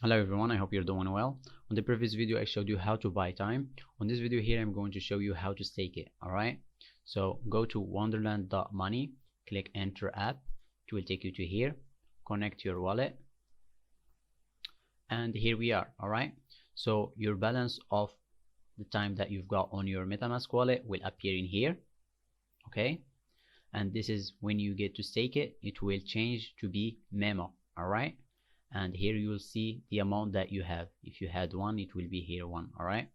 Hello everyone, I hope you're doing well. On the previous video I showed you how to buy time. On this video here I'm going to show you how to stake it. Alright, so go to wonderland.money, click enter app. It will take you to here, connect your wallet, and here we are. Alright, so your balance of the time that you've got on your MetaMask wallet will appear in here. Okay, and this is when you get to stake it, it will change to be memo. Alright, and here you will see the amount that you have. If you had one, it will be here one. Alright,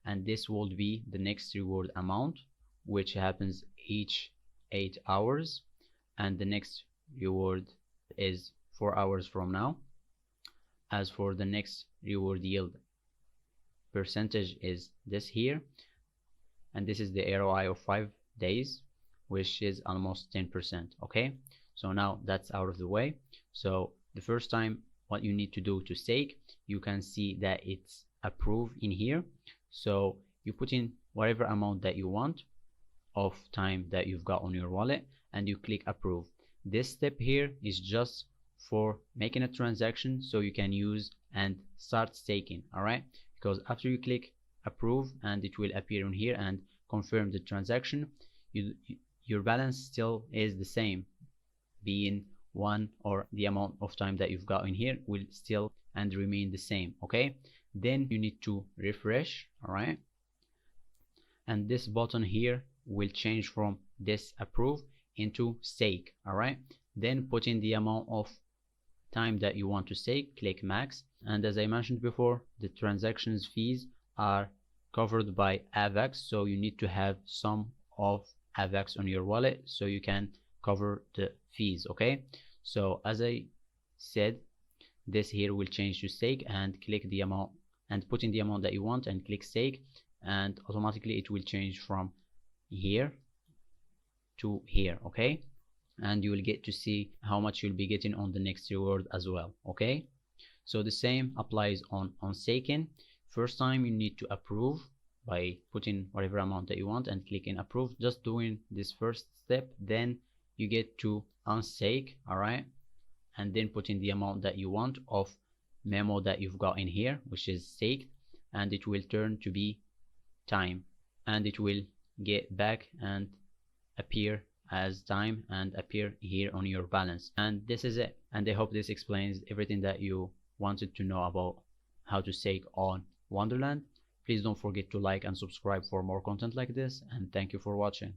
and this will be the next reward amount, which happens each 8 hours, and the next reward is 4 hours from now. As for the next reward yield percentage is this here, and this is the ROI of 5 days, which is almost 10%. Okay, so now that's out of the way. So the first time, what you need to do to stake, you can see that it's approved in here. So you put in whatever amount that you want of time that you've got on your wallet, and you click approve. This step here is just for making a transaction so you can use and start staking. All right, because after you click approve, and it will appear on here and confirm the transaction, your balance still is the same, being one, or the amount of time that you've got in here will still and remain the same. Okay, then you need to refresh. All right, and this button here will change from this approve into stake. All right, then put in the amount of time that you want to stake, click max, and as I mentioned before, the transactions fees are covered by AVAX, so you need to have some of AVAX on your wallet so you can cover the fees. Okay, so as I said, this here will change to stake, and click the amount and put in the amount that you want and click stake, and automatically it will change from here to here. Okay, and you will get to see how much you'll be getting on the next reward as well. Okay, so the same applies on staking. First time you need to approve by putting whatever amount that you want and clicking approve, just doing this first step. Then you get to unstake. All right, and then put in the amount that you want of memo that you've got in here, which is staked, and it will turn to be time, and it will get back and appear as time and appear here on your balance. And this is it, and I hope this explains everything that you wanted to know about how to stake on Wonderland. Please don't forget to like and subscribe for more content like this, and thank you for watching.